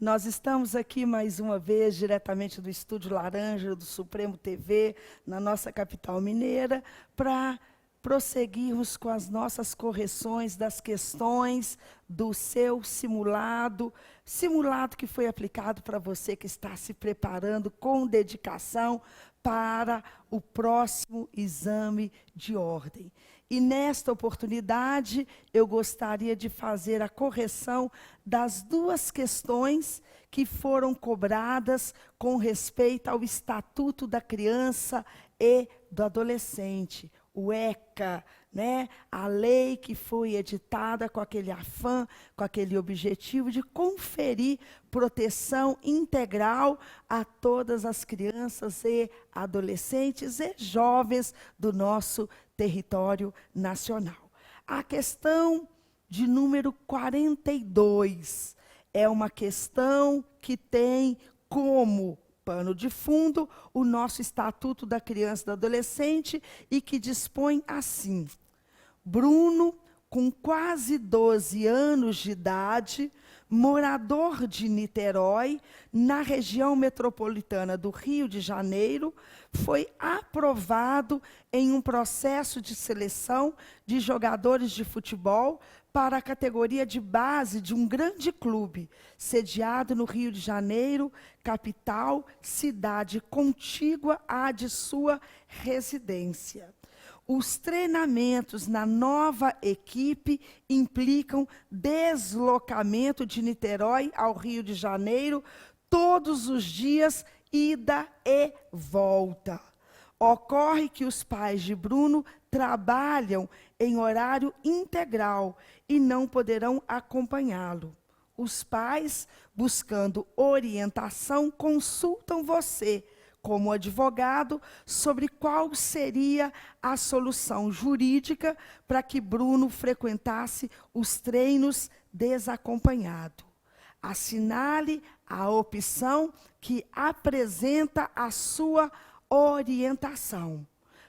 Nós estamos aqui mais uma vez, diretamente do Estúdio Laranja, do Supremo TV, na nossa capital mineira, para prosseguirmos com as nossas correções das questões do seu simulado que foi aplicado para você que está se preparando com dedicação para o próximo exame de ordem. E nesta oportunidade, eu gostaria de fazer a correção das duas questões que foram cobradas com respeito ao Estatuto da Criança e do Adolescente, o ECA, né? A lei que foi editada com aquele afã, com aquele objetivo de conferir proteção integral a todas as crianças e adolescentes e jovens do nosso território nacional. A questão de número 42 é uma questão que tem como pano de fundo o nosso Estatuto da Criança e do Adolescente e que dispõe assim: Bruno, com quase 12 anos de idade, morador de Niterói, na região metropolitana do Rio de Janeiro, foi aprovado em um processo de seleção de jogadores de futebol para a categoria de base de um grande clube, sediado no Rio de Janeiro, capital, cidade contígua à de sua residência. Os treinamentos na nova equipe implicam deslocamento de Niterói ao Rio de Janeiro todos os dias, ida e volta. Ocorre que os pais de Bruno trabalham em horário integral e não poderão acompanhá-lo. Os pais, buscando orientação, consultam você, como advogado, sobre qual seria a solução jurídica para que Bruno frequentasse os treinos desacompanhado. Assinale a opção que apresenta a sua orientação.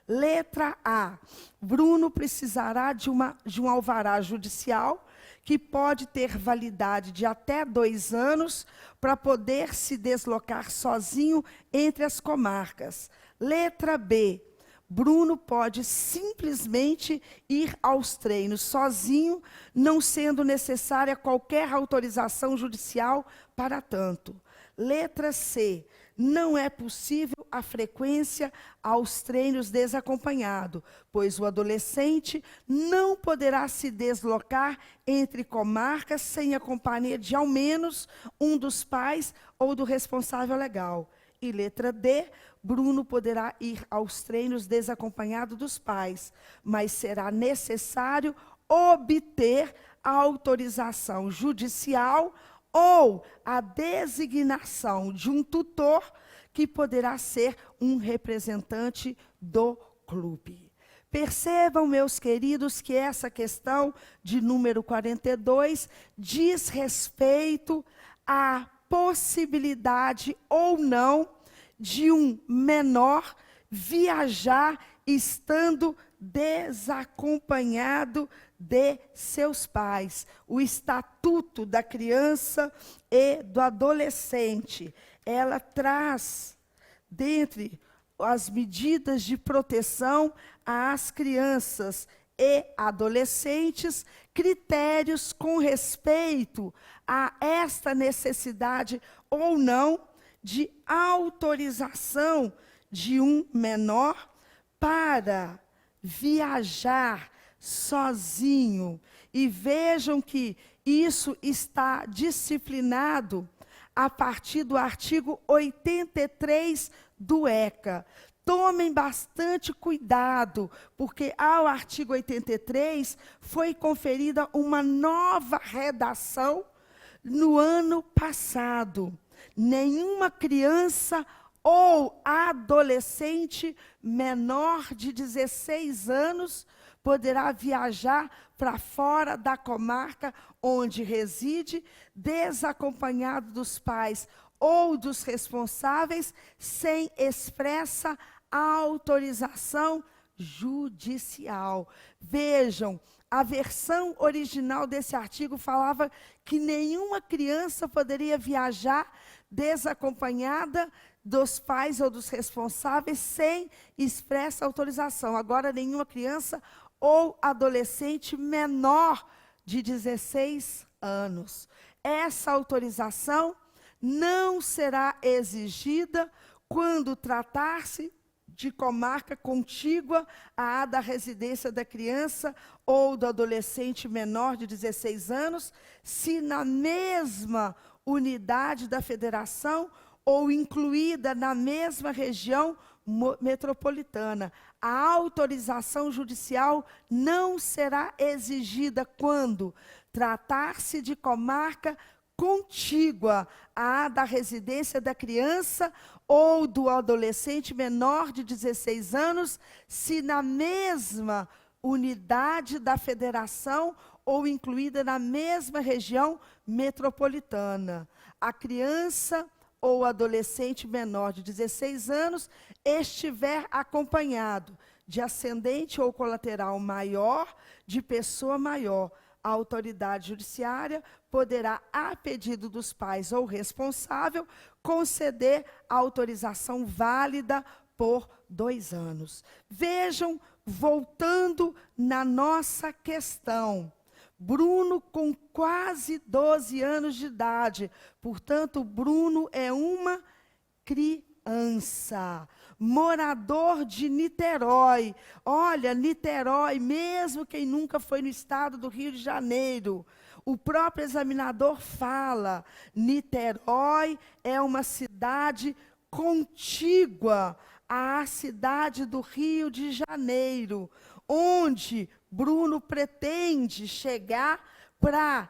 Letra A. Bruno precisará de um alvará judicial que pode ter validade de até 2 anos para poder se deslocar sozinho entre as comarcas. Letra B. Bruno pode simplesmente ir aos treinos sozinho, não sendo necessária qualquer autorização judicial para tanto. Letra C. Não é possível a frequência aos treinos desacompanhado, pois o adolescente não poderá se deslocar entre comarcas sem a companhia de ao menos um dos pais ou do responsável legal. E letra D, Bruno poderá ir aos treinos desacompanhado dos pais, mas será necessário obter a autorização judicial ou a designação de um tutor que poderá ser um representante do clube. Percebam, meus queridos, que essa questão de número 42 diz respeito à possibilidade ou não de um menor viajar estando desacompanhado de seus pais. O Estatuto da Criança e do Adolescente, ela traz, dentre as medidas de proteção às crianças e adolescentes, critérios com respeito a esta necessidade ou não de autorização de um menor para viajar sozinho. E vejam que isso está disciplinado a partir do artigo 83 do ECA. Tomem bastante cuidado, porque ao artigo 83 foi conferida uma nova redação no ano passado. Nenhuma criança ou adolescente menor de 16 anos poderá viajar para fora da comarca onde reside, desacompanhado dos pais ou dos responsáveis, sem expressa autorização judicial. Vejam, a versão original desse artigo falava que nenhuma criança poderia viajar desacompanhada dos pais ou dos responsáveis sem expressa autorização. Agora, nenhuma criança ou adolescente menor de 16 anos. Essa autorização não será exigida quando tratar-se de comarca contígua à da residência da criança ou do adolescente menor de 16 anos, se na mesma unidade da federação ou incluída na mesma região metropolitana. A autorização judicial não será exigida quando tratar-se de comarca contígua à da residência da criança ou do adolescente menor de 16 anos, se na mesma unidade da federação ou incluída na mesma região metropolitana. A criança ou adolescente menor de 16 anos estiver acompanhado de ascendente ou colateral maior, de pessoa maior, a autoridade judiciária poderá, a pedido dos pais ou responsável, conceder a autorização válida por 2 anos. Vejam, voltando na nossa questão, Bruno com quase 12 anos de idade, portanto, Bruno é uma criança, morador de Niterói. Olha, Niterói, mesmo quem nunca foi no estado do Rio de Janeiro, o próprio examinador fala, Niterói é uma cidade contígua à cidade do Rio de Janeiro, onde Bruno pretende chegar para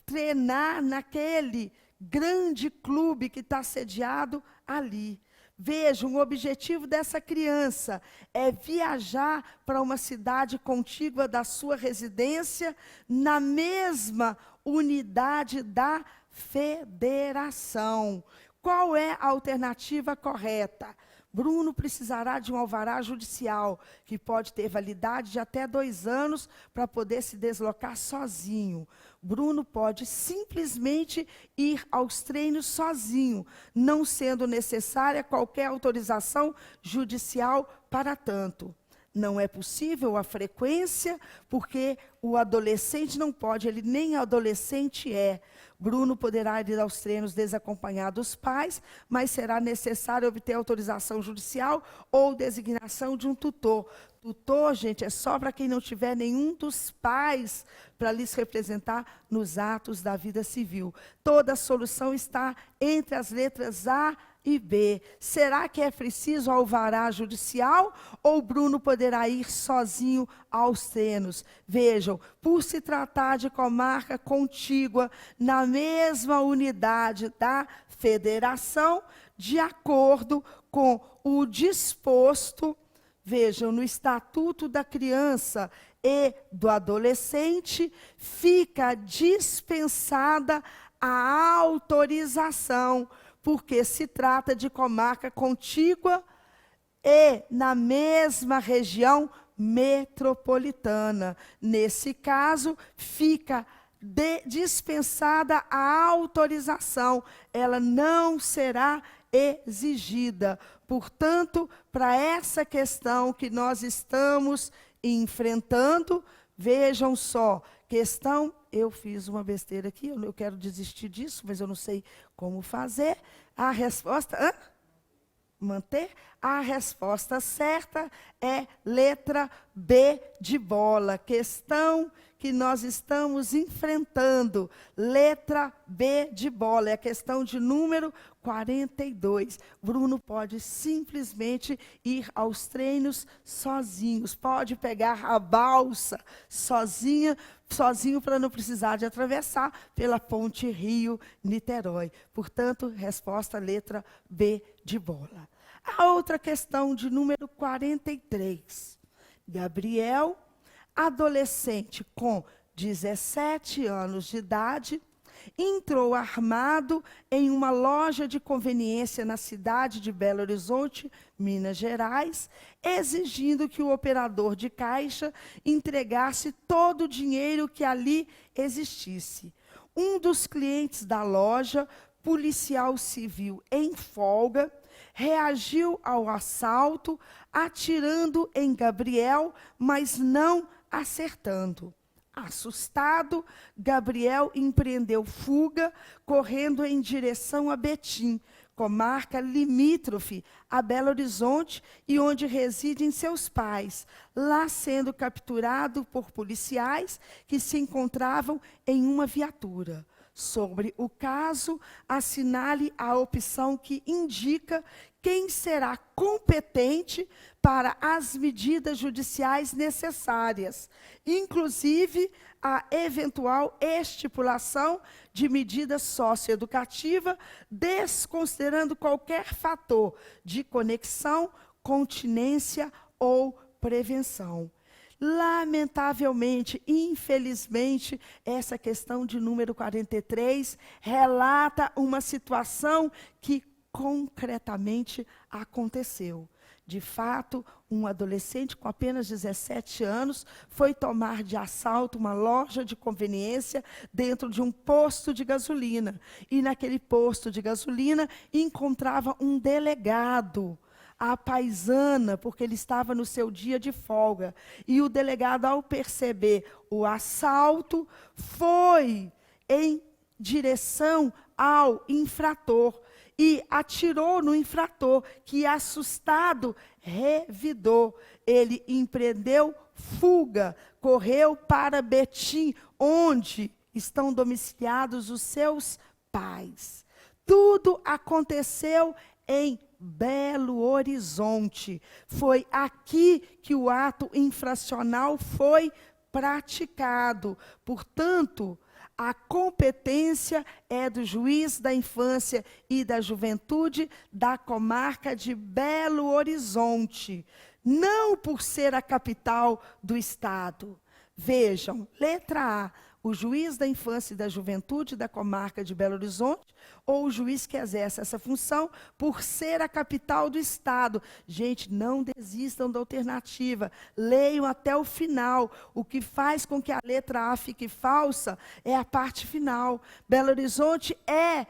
treinar naquele grande clube que está sediado ali. Vejam, o objetivo dessa criança é viajar para uma cidade contígua da sua residência, na mesma unidade da federação. Qual é a alternativa correta? Bruno precisará de um alvará judicial, que pode ter validade de até 2 anos, para poder se deslocar sozinho. Bruno pode simplesmente ir aos treinos sozinho, não sendo necessária qualquer autorização judicial para tanto. Não é possível a frequência, porque o adolescente não pode, ele nem adolescente é. Bruno poderá ir aos treinos desacompanhado dos pais, mas será necessário obter autorização judicial ou designação de um tutor. Tutor, gente, é só para quem não tiver nenhum dos pais para lhes representar nos atos da vida civil. Toda a solução está entre as letras A e B. Será que é preciso alvará judicial ou Bruno poderá ir sozinho aos treinos? Vejam, por se tratar de comarca contígua na mesma unidade da federação, de acordo com o disposto, vejam, no Estatuto da Criança e do Adolescente, fica dispensada a autorização, porque se trata de comarca contígua e na mesma região metropolitana. Nesse caso, fica dispensada a autorização, ela não será exigida. Portanto, para essa questão que nós estamos enfrentando, vejam só, questão, eu fiz uma besteira aqui, eu quero desistir disso, mas eu não sei como fazer. A resposta, manter? A resposta certa é letra B de bola. Questão que nós estamos enfrentando, letra B de bola, é a questão de número 42. Bruno pode simplesmente ir aos treinos sozinhos, pode pegar a balsa sozinho para não precisar de atravessar pela ponte Rio-Niterói. Portanto, resposta letra B de bola. A outra questão de número 43. Gabriel, adolescente com 17 anos de idade, entrou armado em uma loja de conveniência na cidade de Belo Horizonte, Minas Gerais, exigindo que o operador de caixa entregasse todo o dinheiro que ali existisse. Um dos clientes da loja, policial civil em folga, reagiu ao assalto, atirando em Gabriel, mas não acertando. Assustado, Gabriel empreendeu fuga, correndo em direção a Betim, comarca limítrofe a Belo Horizonte e onde residem seus pais, lá sendo capturado por policiais que se encontravam em uma viatura. Sobre o caso, assinale a opção que indica quem será competente para as medidas judiciais necessárias, inclusive a eventual estipulação de medida socioeducativa, desconsiderando qualquer fator de conexão, continência ou prevenção. Lamentavelmente, infelizmente, essa questão de número 43 relata uma situação que concretamente aconteceu. De fato, um adolescente com apenas 17 anos foi tomar de assalto uma loja de conveniência dentro de um posto de gasolina. E naquele posto de gasolina encontrava um delegado, a paisana, porque ele estava no seu dia de folga. E o delegado, ao perceber o assalto, foi em direção ao infrator e atirou no infrator, que, assustado, revidou. Ele empreendeu fuga, correu para Betim, onde estão domiciliados os seus pais. Tudo aconteceu em Belo Horizonte. Foi aqui que o ato infracional foi praticado. Portanto, a competência é do juiz da infância e da juventude da comarca de Belo Horizonte, não por ser a capital do estado. Vejam, letra A, o juiz da infância e da juventude da comarca de Belo Horizonte, ou o juiz que exerce essa função por ser a capital do estado. Gente, não desistam da alternativa, leiam até o final. O que faz com que a letra A fique falsa é a parte final. Belo Horizonte é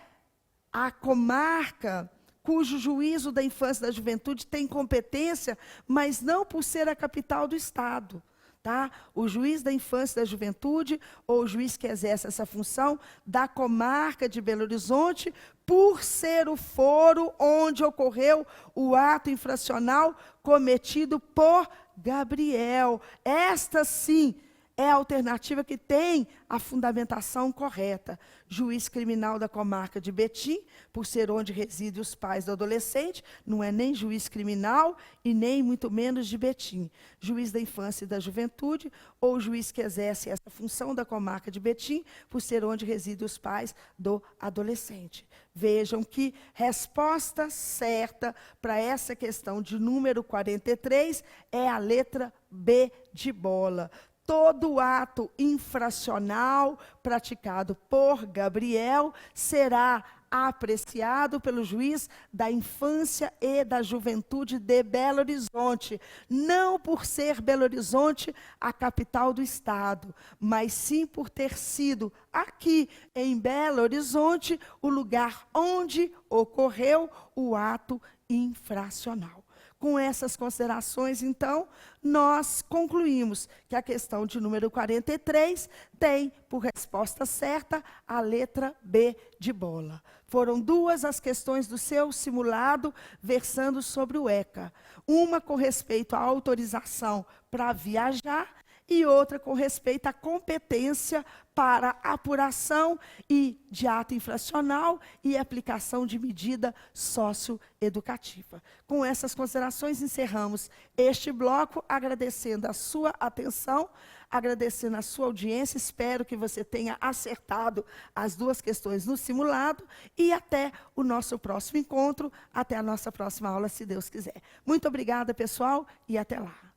a comarca cujo juízo da infância e da juventude tem competência, mas não por ser a capital do estado. Tá? O juiz da infância e da juventude, ou o juiz que exerce essa função, da comarca de Belo Horizonte, por ser o foro onde ocorreu o ato infracional cometido por Gabriel. Esta, sim, é a alternativa que tem a fundamentação correta. Juiz criminal da comarca de Betim, por ser onde residem os pais do adolescente, não é nem juiz criminal e nem muito menos de Betim. Juiz da infância e da juventude, ou juiz que exerce essa função da comarca de Betim, por ser onde residem os pais do adolescente. Vejam que resposta certa para essa questão de número 43 é a letra B de bola. Todo ato infracional praticado por Gabriel será apreciado pelo juiz da infância e da juventude de Belo Horizonte, não por ser Belo Horizonte a capital do estado, mas sim por ter sido aqui em Belo Horizonte o lugar onde ocorreu o ato infracional. Com essas considerações, então, nós concluímos que a questão de número 43 tem, por resposta certa, a letra B de bola. Foram duas as questões do seu simulado versando sobre o ECA. Uma com respeito à autorização para viajar e outra com respeito à competência para apuração de ato infracional e aplicação de medida socioeducativa. Com essas considerações, encerramos este bloco, agradecendo a sua atenção, agradecendo a sua audiência. Espero que você tenha acertado as duas questões no simulado e até o nosso próximo encontro, até a nossa próxima aula, se Deus quiser. Muito obrigada, pessoal, e até lá.